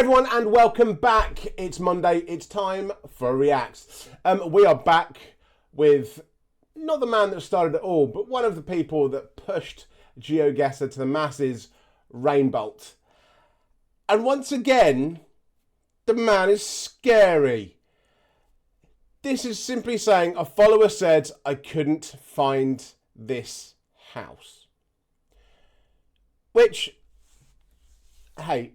Everyone, and welcome back. It's Monday. It's time for Reacts. We are back with not the man that started it all, but one of the people that pushed GeoGuessr to the masses, Rainbolt. And once again, the man is scary. This is simply saying a follower said I couldn't find this house. Which, hey,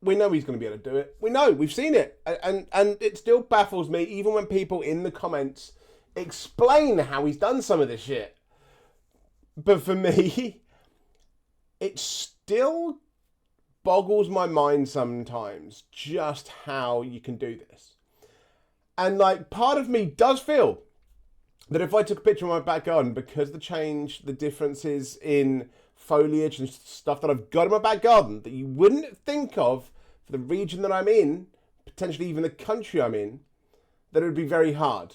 we know he's going to be able to do it. We know, we've seen it. And it still baffles me, even when people in the comments explain how he's done some of this shit. But for me, it still boggles my mind sometimes just how you can do this. And like, part of me does feel that if I took a picture of my back garden, because the differences in foliage and stuff that I've got in my back garden that you wouldn't think of for the region that I'm in, potentially even the country I'm in, that it would be very hard.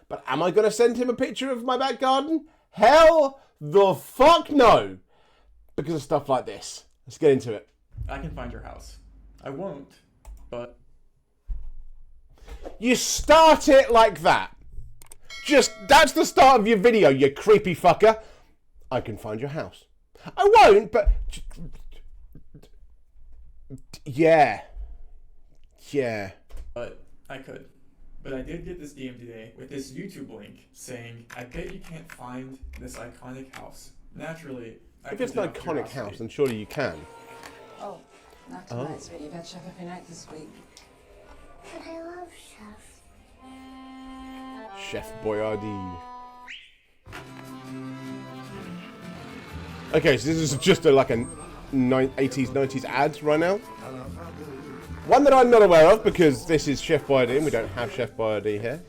But am I going to send him a picture of my back garden? Hell the fuck no! Because of stuff like this. Let's get into it. I can find your house. I won't, but... You start it like that. That's the start of your video, you creepy fucker. I can find your house. I won't, but... Yeah. But I could. But I did get this DM today with this YouTube link saying, I bet you can't find this iconic house. Naturally, if it's an iconic house, then surely you can. Oh, not tonight, sweetie. You've had Chef every night this week. But I love Chef. Chef Boyardee. Okay, so this is just like a 80s, 90s ad right now. One that I'm not aware of because this is Chef Boyardee and we don't have Chef Boyardee here.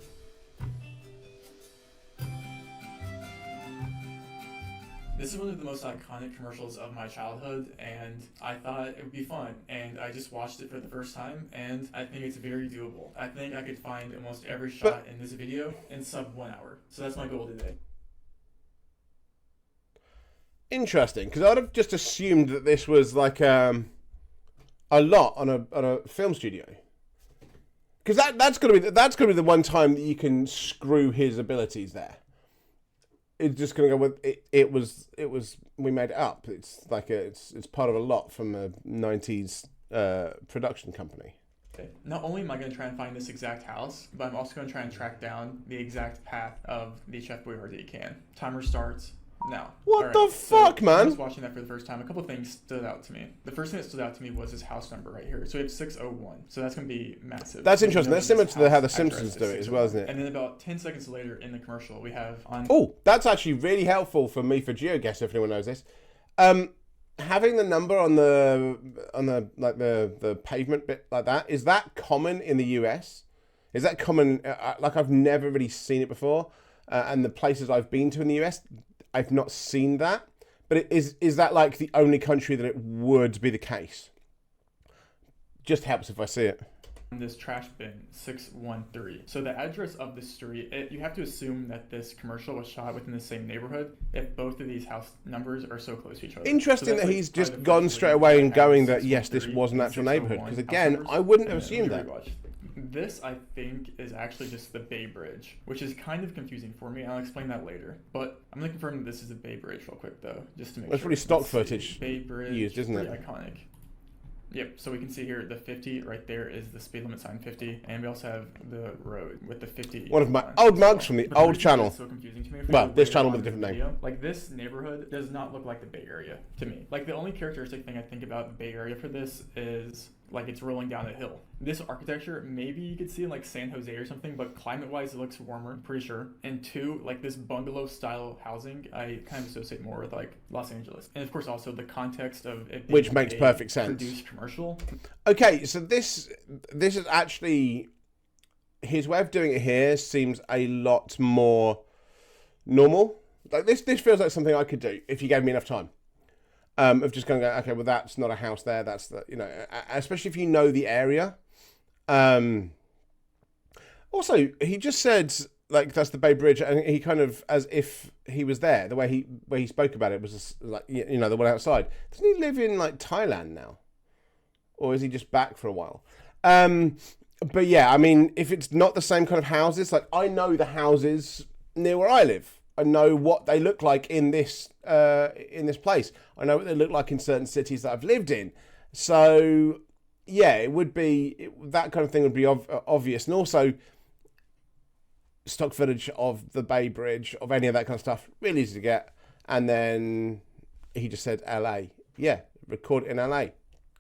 This is one of the most iconic commercials of my childhood, and I thought it would be fun, and I just watched it for the first time, and I think it's very doable. I think I could find almost every shot in this video in sub 1 hour. So that's my goal today. Interesting, because I would have just assumed that this was like a lot on a film studio. Because that's gonna be the one time that you can screw his abilities there. It's just gonna go with it was we made it up. It's like it's part of a lot from a 90s production company. Okay. Not only am I going to try and find this exact house, but I'm also going to try and track down the exact path of the Chef Boyardee can. Timer starts now. What the fuck, man? I was watching that for the first time. A couple of things stood out to me. The first thing that stood out to me was his house number right here. So we have 601. So that's going to be massive. That's interesting. That's similar to how the Simpsons do it as well, isn't it? And then about 10 seconds later in the commercial, we have on... Oh, that's actually really helpful for me for GeoGuessr, if anyone knows this. Having the number on the pavement bit like that, is that common in the US? Is that common? Like, I've never really seen it before. And the places I've been to in the US, I've not seen that. But is that like the only country that it would be the case? Just helps if I see it. This trash bin 613. So the address of the street, you have to assume that this commercial was shot within the same neighborhood if both of these house numbers are so close to each other. Interesting that he's just gone straight away and going that yes, this was an actual neighborhood, because again, I wouldn't have assumed that. This, I think, is actually just the Bay Bridge, which is kind of confusing for me. I'll explain that later. But I'm going to confirm that this is the Bay Bridge real quick, though, just to make sure. That's really stock footage Bay Bridge used, isn't it? Iconic. Yep, so we can see here the 50 right there is the speed limit sign 50, and we also have the road with the 50. One of my old mugs from the old channel. So confusing to me. Well, this channel with a different name. Like, this neighborhood does not look like the Bay Area to me. Like, the only characteristic thing I think about the Bay Area for this is like it's rolling down a hill. This architecture, maybe you could see in like San Jose or something, but climate-wise it looks warmer, I'm pretty sure. And two, like this bungalow-style housing, I kind of associate more with like Los Angeles. And of course also the context of it being which makes perfect sense. Produced commercial. Okay, so this is actually, his way of doing it here seems a lot more normal. Like this feels like something I could do if you gave me enough time. Of just going, okay, well, that's not a house there. That's the, you know, especially if you know the area. Also, he just said, like, that's the Bay Bridge, and he kind of, as if he was there, the way he spoke about it was just, like, you know, the one outside. Doesn't he live in, like, Thailand now? or is he just back for a while? But yeah, I mean, if it's not the same kind of houses, like I know the houses near where I live. I know what they look like in this place. I know what they look like in certain cities that I've lived in. So yeah, it would be that kind of thing would be obvious, and also stock footage of the Bay Bridge, of any of that kind of stuff, really easy to get. And then he just said LA. Yeah, record it in LA.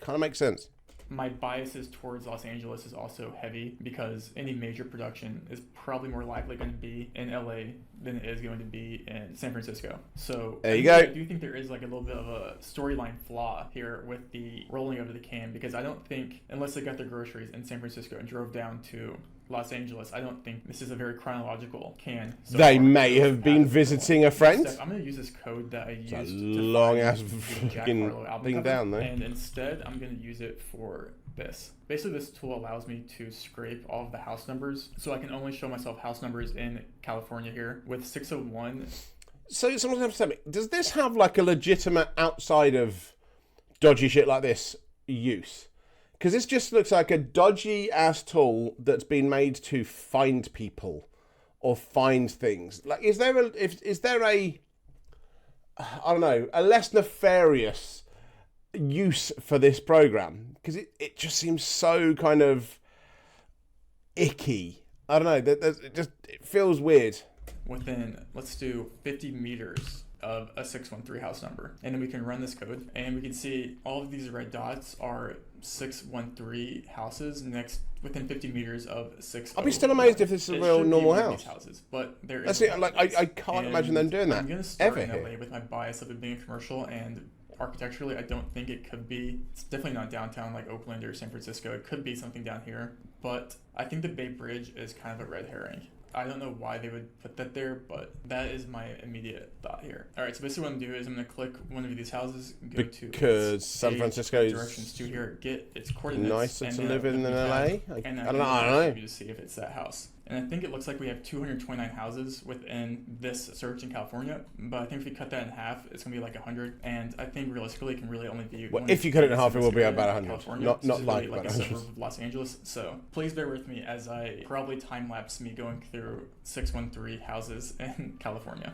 Kind of makes sense. My biases towards Los Angeles is also heavy because any major production is probably more likely going to be in LA than it is going to be in San Francisco. So there you go. I do think there is like a little bit of a storyline flaw here with the rolling over the can, because I don't think, unless they got their groceries in San Francisco and drove down to Los Angeles, I don't think this is a very chronological can. So they may have been visiting a friend. Instead, I'm going to use this code that I used a to long ass fucking fucking thing down there. And instead, I'm going to use it for this. Basically, this tool allows me to scrape all of the house numbers, so I can only show myself house numbers in California here. With 601... So someone's going to tell me, does this have like a legitimate outside of dodgy shit like this use? Because this just looks like a dodgy ass tool that's been made to find people or find things. Like, is there a I don't know, a less nefarious use for this program? Because it just seems so kind of icky. I don't know. It feels weird. Within, let's do 50 meters of a 613 house number, and then we can run this code, and we can see all of these red dots are 613 houses within 50 meters of 6. I'll be still amazed if this is a real normal house. Houses, but there That's is. it. Like I can't imagine them doing that. I'm gonna start ever in LA here. with my bias of it being a commercial, and architecturally, I don't think it could be. It's definitely not downtown like Oakland or San Francisco. It could be something down here, but I think the Bay Bridge is kind of a red herring. I don't know why they would put that there, but that is my immediate thought here. All right, so basically what I'm going to do is I'm going to click one of these houses, go to because San Francisco is directions to here, get its coordinates. Nicer to live in than LA. I don't know. To see if it's that house. And I think it looks like we have 229 houses within this search in California, but I think if we cut that in half, it's going to be like 100. And I think realistically, it can really only be. Well, if you cut it in half, it will be about 100. Not like a 100. suburb of Los Angeles. So please bear with me as I probably time lapse me going through 613 houses in California.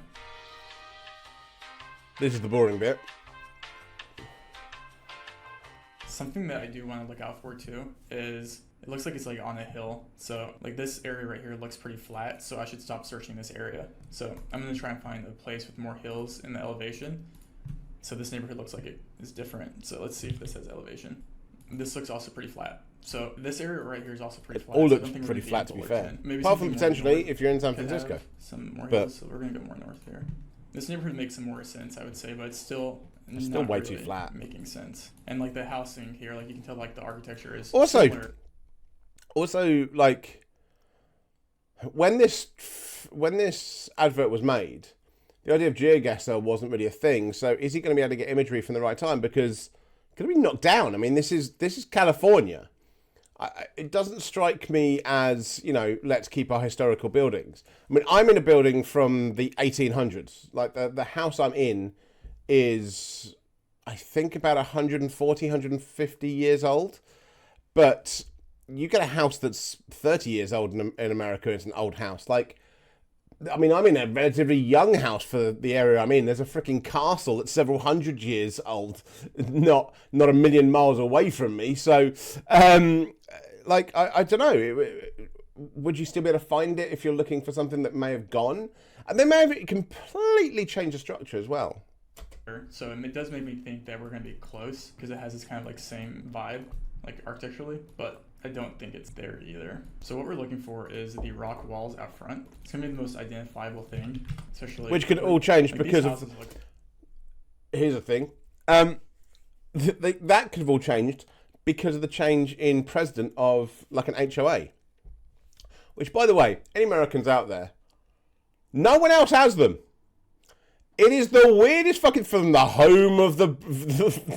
This is the boring bit. Something that I do want to look out for too is it looks like it's like on a hill. So like this area right here looks pretty flat, so I should stop searching this area. So I'm going to try and find a place with more hills in the elevation. So this neighborhood looks like it is different. So let's see if this has elevation. This looks also pretty flat. So this area right here is also pretty flat. All so looks pretty flat, to be fair. Maybe apart from potentially if you're in San Francisco. Some more hills, so we're going to go more north here. This neighborhood makes some more sense, I would say, but it's still not way really too flat. Making sense. And like the housing here, like you can tell like the architecture is Also, similar. like when this advert was made, the idea of geoguessr wasn't really a thing. So is he going to be able to get imagery from the right time? Because it could have been knocked down. I mean, this is California. It doesn't strike me as, let's keep our historical buildings. I mean, I'm in a building from the 1800s. Like the house I'm in is, I think, about 140, 150 years old. But you get a house that's 30 years old in America, it's an old house. Like, I mean, I'm in a relatively young house for the area I'm in. There's a freaking castle that's several hundred years old, not a million miles away from me. So, I don't know. Would you still be able to find it if you're looking for something that may have gone? And they may have completely changed the structure as well. So it does make me think that we're going to be close because it has this kind of like same vibe, like architecturally, but I don't think it's there either. So what we're looking for is the rock walls out front. It's going to be the most identifiable thing, especially... Which could all change because of... Here's the thing. That could have all changed because of the change in president of like an HOA. Which, by the way, any Americans out there, no one else has them. It is the weirdest fucking... From the home of the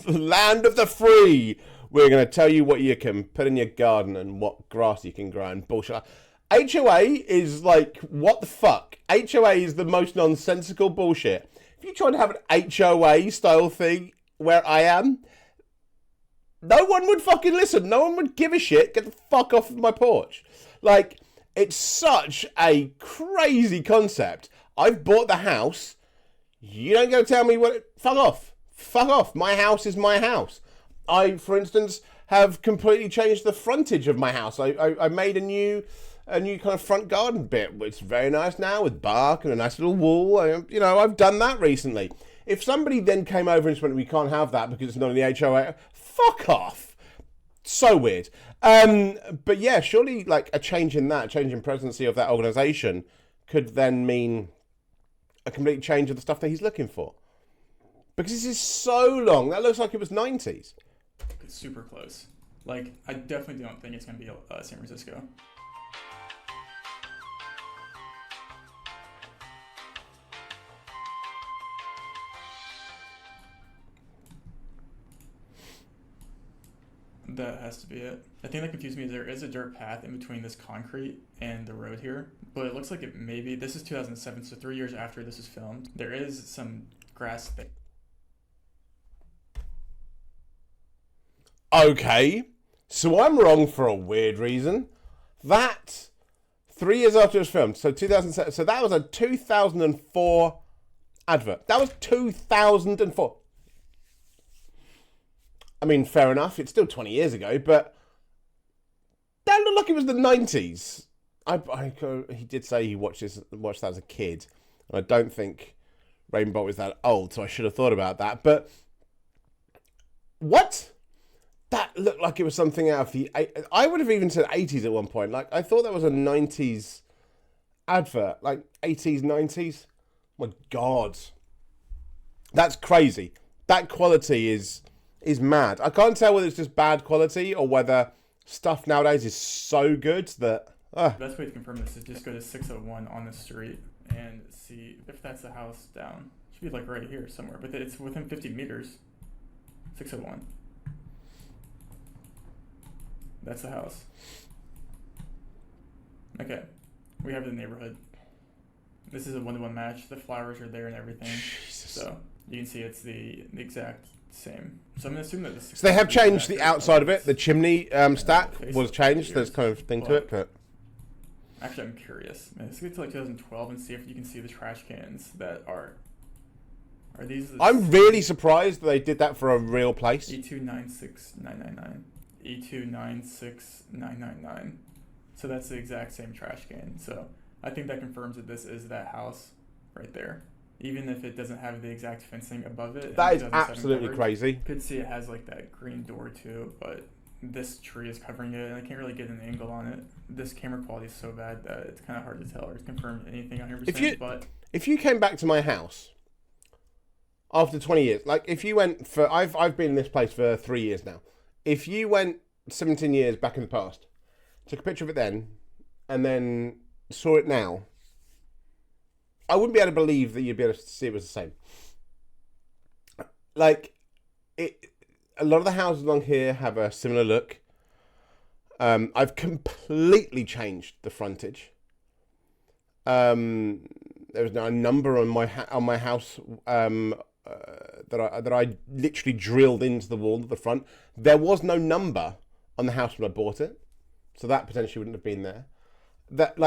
land of the free... We're going to tell you what you can put in your garden and what grass you can grow and bullshit. HOA is like, what the fuck? HOA is the most nonsensical bullshit. If you try to have an HOA style thing where I am, No one would fucking listen. No one would give a shit. Get the fuck off of my porch. Like, it's such a crazy concept. I've bought the house. You don't go tell me what... Fuck off. Fuck off. My house is my house. I, for instance, have completely changed the frontage of my house. I made a new kind of front garden bit, which is very nice now with bark and a nice little wall. I've done that recently. If somebody then came over and just went, we can't have that because it's not in the HOA, fuck off. So weird. But yeah, surely like a change in presidency of that organisation could then mean a complete change of the stuff that he's looking for. Because this is so long. That looks like it was 90s. It's super close. Like, I definitely don't think it's going to be San Francisco. That has to be it. I think that confused me is there is a dirt path in between this concrete and the road here, but it looks like it maybe, this is 2007, so 3 years after this is filmed. There is some grass thing. Okay, so I'm wrong for a weird reason. That 3 years after it was filmed, so 2007, so that was a 2004 advert. That was 2004. I mean, fair enough. It's still 20 years ago, but that looked like it was the 90s. He did say he watched that as a kid. I don't think Rainbow was that old, so I should have thought about that. But what? That looked like it was something out of the... I would have even said 80s at one point. Like, I thought that was a 90s advert. Like, 80s, 90s. My God. That's crazy. That quality is mad. I can't tell whether it's just bad quality or whether stuff nowadays is so good that... The best way to confirm this is just go to 601 on the street and see if that's the house down. It should be like right here somewhere, but it's within 50 meters. 601. That's the house. Okay, we have the neighborhood. This is a 1-to-1 match. The flowers are there and everything. Jesus. So you can see it's the exact same. So I'm going to assume that this... So they have changed the outside of it. The chimney stack was changed. There's kind of thing to it, but... Actually, I'm curious. Let's get to like 2012 and see if you can see the trash cans that are these... I'm really surprised that they did that for a real place. E296999. E296999. So that's the exact same trash can. So I think that confirms that this is that house right there. Even if it doesn't have the exact fencing above it. That is absolutely crazy. You could see it has like that green door too, but this tree is covering it and I can't really get an angle on it. This camera quality is so bad that it's kind of hard to tell or confirm anything 100%. If you came back to my house after 20 years, like if you went for... I've been in this place for 3 years now. If you went 17 years back in the past, took a picture of it then, and then saw it now, I wouldn't be able to believe that you'd be able to see it was the same. Like, a lot of the houses along here have a similar look. I've completely changed the frontage. There was now a number on my house that I literally drilled into the wall at the front. There was no number on the house when I bought it, so that potentially wouldn't have been there. That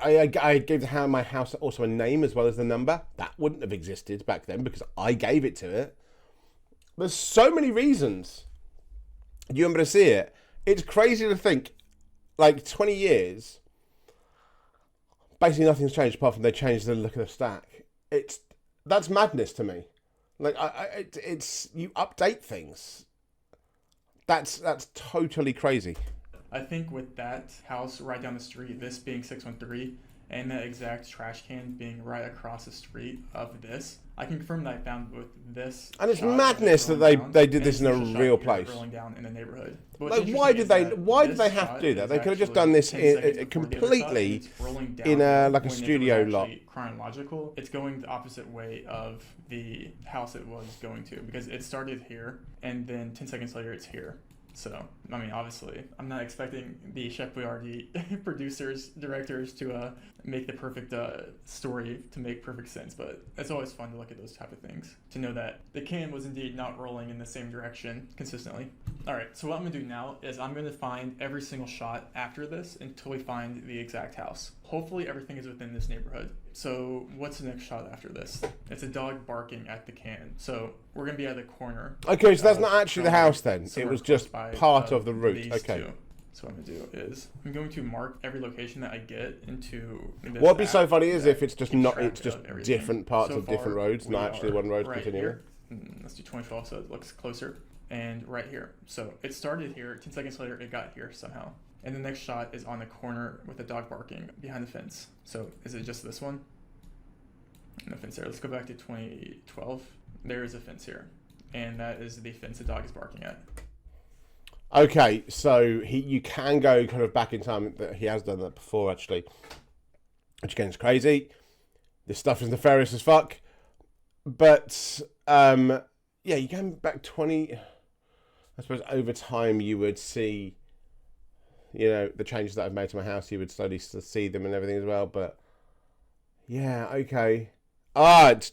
I gave my house also a name as well as the number. That wouldn't have existed back then because I gave it to it. There's so many reasons you wouldn't be able to see it. It's crazy to think, like 20 years, basically nothing's changed apart from they changed the look of the stack. That's madness to me. Like it's you update things. That's totally crazy. I think with that house right down the street, this being 613, and that exact trash can being right across the street of this, I can confirm that I found both this. And it's madness that they did this in a real place. Rolling down in the neighborhood. Like, why did they have to do that? They could have just done this completely in a studio lot. Chronological. It's going the opposite way of the house it was going to because it started here and then 10 seconds later it's here. So, I mean, obviously, I'm not expecting the Chef Boyardee producers, directors to make the perfect story to make perfect sense, but it's always fun to look at those type of things, to know that the can was indeed not rolling in the same direction consistently. All right, so what I'm gonna do now is I'm gonna find every single shot after this until we find the exact house. Hopefully everything is within this neighborhood. So what's the next shot after this? It's a dog barking at the can. So we're gonna be at the corner. Okay, so that's not actually the house then. So It we're was close just by, part of the route. these Okay. two. So what I'm gonna do is I'm going to mark every location that I get into this What'd be so app funny is that if it's just keeps not, track it's just of everything. different parts So of different far, roads, we not actually are one road right continuing. here. Let's do 2012 so it looks closer. And right here. So it started here, 10 seconds later it got here somehow. And the next shot is on the corner with the dog barking behind the fence. So is it just this one? No fence there. Let's go back to 2012. There is a fence here. And that is the fence the dog is barking at. Okay, so you can go kind of back in time. That he has done that before, actually, which again is crazy. This stuff is nefarious as fuck. But yeah, you go back 20. I suppose over time you would see, the changes that I've made to my house. You would slowly see them and everything as well. But yeah, okay. It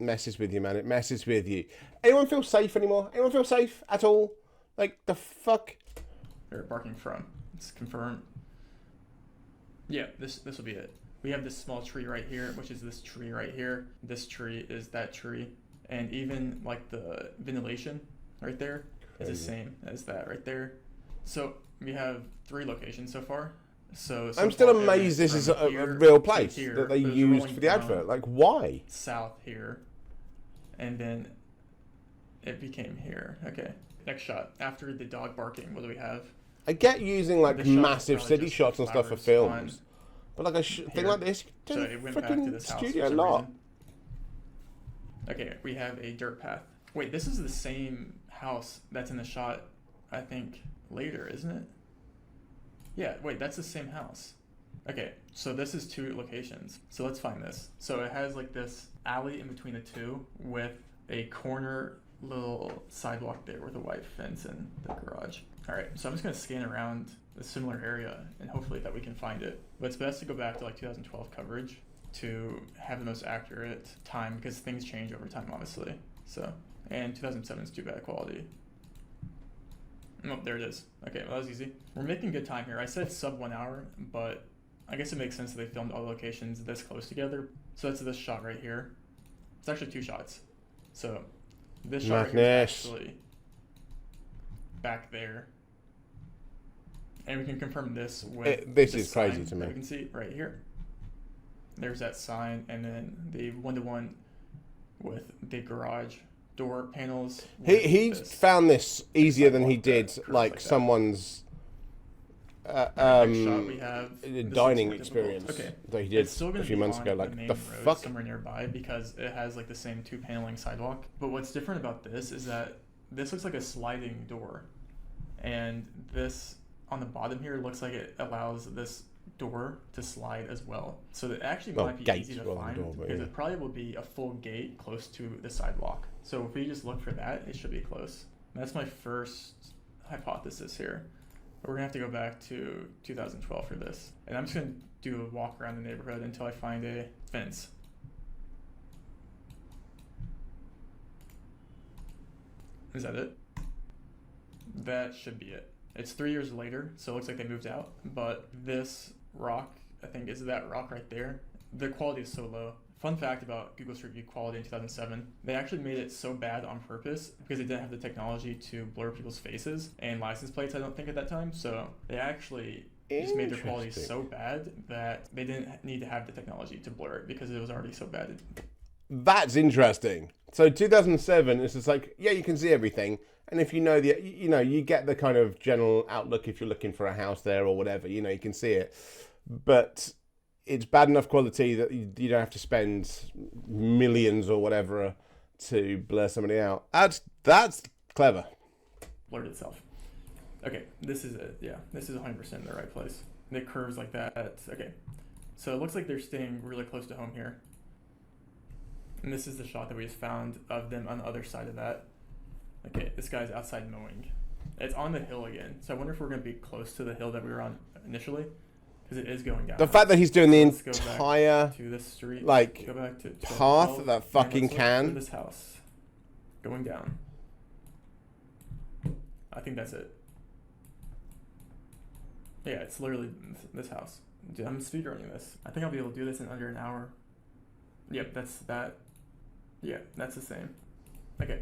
messes with you, man. It messes with you. Anyone feel safe anymore? Anyone feel safe at all? Like, the fuck? They're barking from. Let's confirm. Yeah, this will be it. We have this small tree right here, which is this tree right here. This tree is that tree. And even, like, the ventilation right there is the same as that right there. So, we have 3 locations so far. So I'm still far, amazed this from is a here real to place here, that they but it's used rolling for the down advert. Like, why? south here. And then it became here. Okay. Next shot. After the dog barking, what do we have? I get using, like, The shot is massive probably city just shots and stuff for flowers on films. But, like, a thing here. like this, So it went back to freaking this house studio for some lot. reason. Okay, we have a dirt path. Wait, this is the same house that's in the shot, I think, later, isn't it? Yeah, wait, that's the same house. Okay, so this is 2 locations. So let's find this. So it has like this alley in between the 2 with a corner little sidewalk there with a white fence and the garage. All right, so I'm just gonna scan around a similar area and hopefully that we can find it. But it's best to go back to like 2012 coverage to have the most accurate time because things change over time, obviously. So, and 2007 is too bad quality. Oh, there it is. Okay, well, that was easy. We're making good time here. I said sub 1 hour, but I guess it makes sense that they filmed all the locations this close together. So that's this shot right here. It's actually 2 shots. So this shot right here is actually back there. And we can confirm this with This is crazy sign to me. that we can see right here. There's that sign, and then the 1-to-1 with the garage door panels. He found this easier than he did, curves like, that. someone's Next shot we have this dining looks more difficult. experience Okay. that he did It's still a gonna few be months on ago. Like, main the road fuck? somewhere nearby because it has like the same 2 paneling sidewalk. But what's different about this is that this looks like a sliding door, and this on the bottom here looks like it allows this door to slide as well. So it actually might be gate easy to rather than find door, but because yeah. it probably will be a full gate close to the sidewalk. So if we just look for that, it should be close. And that's my first hypothesis here. But we're gonna have to go back to 2012 for this. And I'm just gonna do a walk around the neighborhood until I find a fence. Is that it? That should be it. It's 3 years later, so it looks like they moved out. But this rock, I think, is that rock right there. The quality is so low. Fun fact about Google Street View quality in 2007, they actually made it so bad on purpose because they didn't have the technology to blur people's faces and license plates, I don't think, at that time. So they actually just made their quality so bad that they didn't need to have the technology to blur it because it was already so bad. That's interesting. So 2007, it's just like, yeah, you can see everything. And if you know you get the kind of general outlook if you're looking for a house there or whatever, you can see it. But it's bad enough quality that you don't have to spend millions or whatever to blur somebody out. That's clever. Blurred itself. Okay, this is it. Yeah, this is 100% in the right place. And it curves like that. Okay, so it looks like they're staying really close to home here. And this is the shot that we just found of them on the other side of that. Okay, this guy's outside mowing. It's on the hill again. So I wonder if we're going to be close to the hill that we were on initially. because it is going down. The fact that he's doing the Let's go back entire to this street, like go back to 12, path 12, that and fucking let's look can. for this house going down. I think that's it. Yeah, it's literally this house. Dude, I'm speedrunning this. I think I'll be able to do this in under an hour. Yep, that's that. Yeah, that's the same. Okay.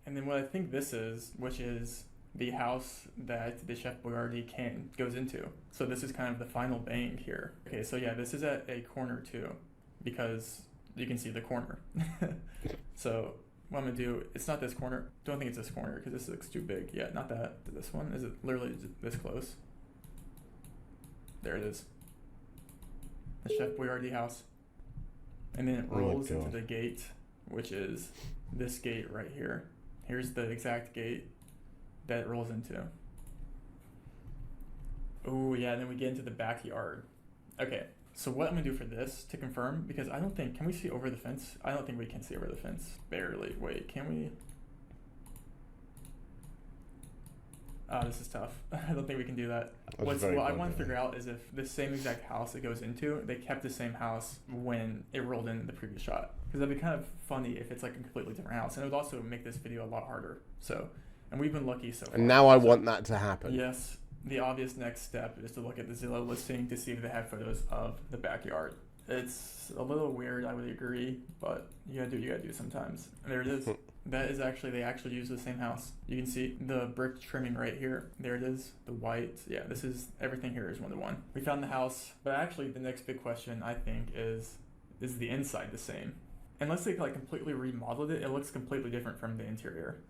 And then what I think this is, which is the house that the Chef Boyardee can goes into. So this is kind of the final bang here. Okay, so yeah, this is at a corner too, because you can see the corner. So what I'm gonna do, it's not this corner. Don't think it's this corner because this looks too big. Yeah, not that. This one, is it literally this close? There it is. The Chef Boyardee house. And then it rolls into the gate, which is this gate right here. Here's the exact gate that it rolls into. Oh yeah, and then we get into the backyard. Okay, so what I'm gonna do for this to confirm, because I don't think, can we see over the fence? I don't think we can see over the fence. Barely. Wait, can we? Oh, this is tough. I don't think we can do that. What I want to figure out is if this same exact house it goes into, they kept the same house when it rolled in the previous shot. Because that'd be kind of funny if it's like a completely different house. And it would also make this video a lot harder. So, and we've been lucky so far. And now I want that to happen. Yes. The obvious next step is to look at the Zillow listing to see if they have photos of the backyard. It's a little weird, I would agree, but you gotta do what you gotta do sometimes. And there it is. That is actually, they actually use the same house. You can see the brick trimming right here. There it is, the white. Yeah, this is, everything here is 1-to-1. We found the house, but actually the next big question, I think, is the inside the same? Unless they like completely remodeled it, it looks completely different from the interior.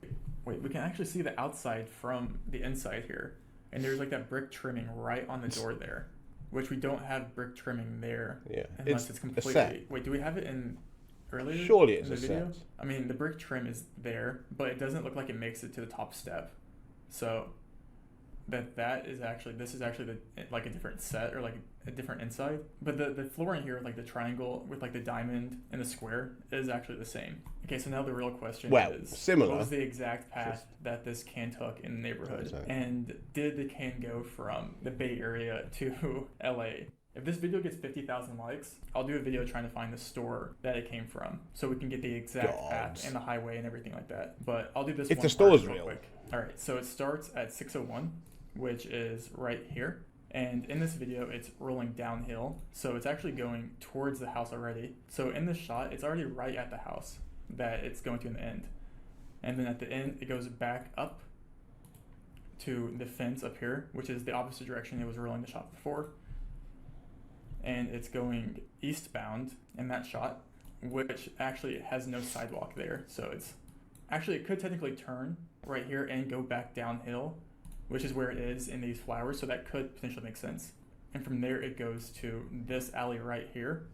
Wait, we can actually see the outside from the inside here. And there's like that brick trimming right on the door there, which we don't have brick trimming there. Yeah, unless it's completely. Wait, do we have it in earlier? Surely it's in the a video? set. I mean, the brick trim is there, but it doesn't look like it makes it to the top step. So that is actually, this is actually like a different set or like a different inside. But the flooring here, like the triangle with like the diamond and the square, is actually the same. Okay, so now the real question is, similar. What was the exact path that this can took in the neighborhood? And did the can go from the Bay Area to LA? If this video gets 50,000 likes, I'll do a video trying to find the store that it came from, so we can get the exact path and the highway and everything like that. But I'll do this if one the store's real real. quick. All right, so it starts at 601, which is right here. And in this video, it's rolling downhill, so it's actually going towards the house already. So in this shot, it's already right at the house that it's going to in the end. And then at the end, it goes back up to the fence up here, which is the opposite direction it was rolling the shot before. And it's going eastbound in that shot, which actually has no sidewalk there. So it's actually, it could technically turn right here and go back downhill, which is where it is in these flowers. So that could potentially make sense. And from there, it goes to this alley right here,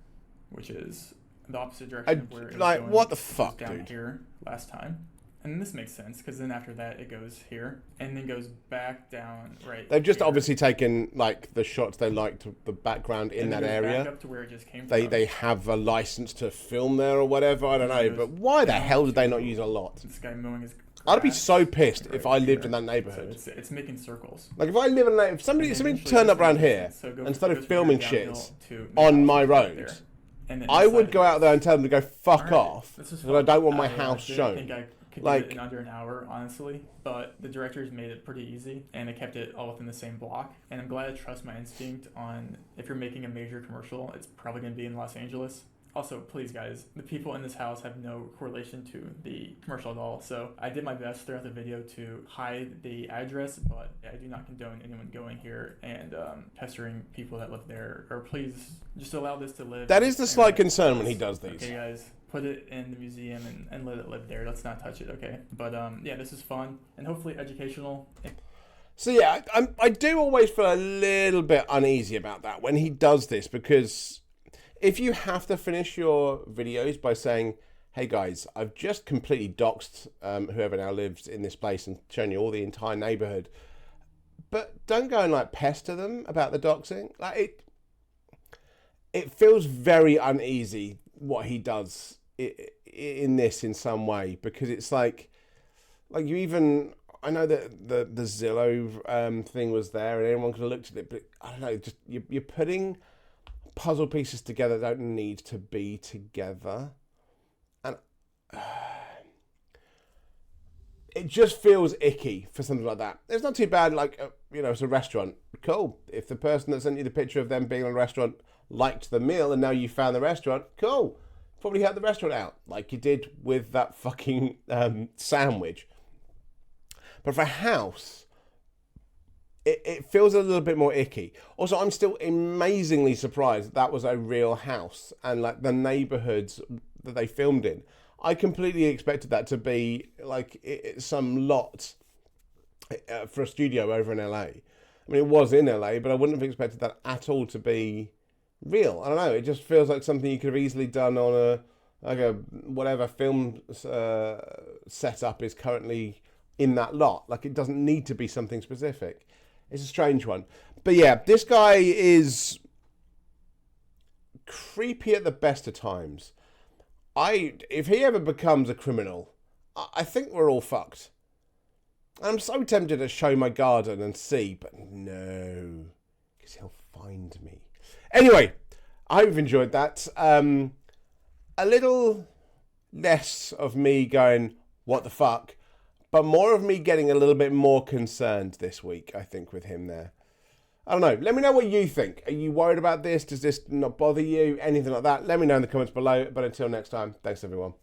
which is the opposite direction of where it was going. What the fuck, down dude? here last time. And this makes sense, because then after that, it goes here, and then goes back down right They've just here. obviously taken, like, the shots they liked, the background in And that then goes area. back up to where it just came They from. they have a license to film there or whatever, I don't know. But why the hell did they not use a lot? This guy mowing his I'd be grass so pissed if right I lived here. in that neighborhood. So it's making circles. Like, if I live in a neighborhood, if somebody And then eventually turned this up around makes here sense. So it and started goes from filming here shit downhill to the on house my right road, there. And then I would inside go it out there and tell them to go fuck Alright, off, this is because I don't want my fun. house didn't shown. think I could Like- do it in under an hour, honestly, but the directors made it pretty easy, and they kept it all within the same block. And I'm glad I trust my instinct on, if you're making a major commercial, it's probably going to be in Los Angeles. Also, please guys, the people in this house have no correlation to the commercial at all, so I did my best throughout the video to hide the address, but I do not condone anyone going here and pestering people that live there, or please just allow this to live. That is the and slight let it concern when live. he does these. Okay guys, put it in the museum and let it live there. Let's not touch it, okay? But yeah, this is fun and hopefully educational. So yeah, I do always feel a little bit uneasy about that when he does this, because if you have to finish your videos by saying, hey guys, I've just completely doxed whoever now lives in this place and shown you all the entire neighborhood, but don't go and like pester them about the doxing. Like it feels very uneasy what he does in this in some way, because it's like you even, I know that the Zillow thing was there and anyone could have looked at it, but I don't know, just you're putting puzzle pieces together that don't need to be together. And it just feels icky for something like that. It's not too bad, like, it's a restaurant. Cool. If the person that sent you the picture of them being in a restaurant liked the meal and now you found the restaurant, cool. Probably help the restaurant out, like you did with that fucking sandwich. But for a house, it feels a little bit more icky. Also, I'm still amazingly surprised that was a real house and like the neighborhoods that they filmed in. I completely expected that to be like some lot for a studio over in LA. I mean, it was in LA, but I wouldn't have expected that at all to be real. I don't know. It just feels like something you could have easily done on a whatever film setup is currently in that lot. Like, it doesn't need to be something specific. It's a strange one. But yeah, this guy is creepy at the best of times. If he ever becomes a criminal, I think we're all fucked. I'm so tempted to show my garden and see, but no, because he'll find me. Anyway, I hope you've enjoyed that. A little less of me going, what the fuck, but more of me getting a little bit more concerned this week, I think, with him there. I don't know. Let me know what you think. Are you worried about this? Does this not bother you? Anything like that? Let me know in the comments below. But until next time, thanks everyone.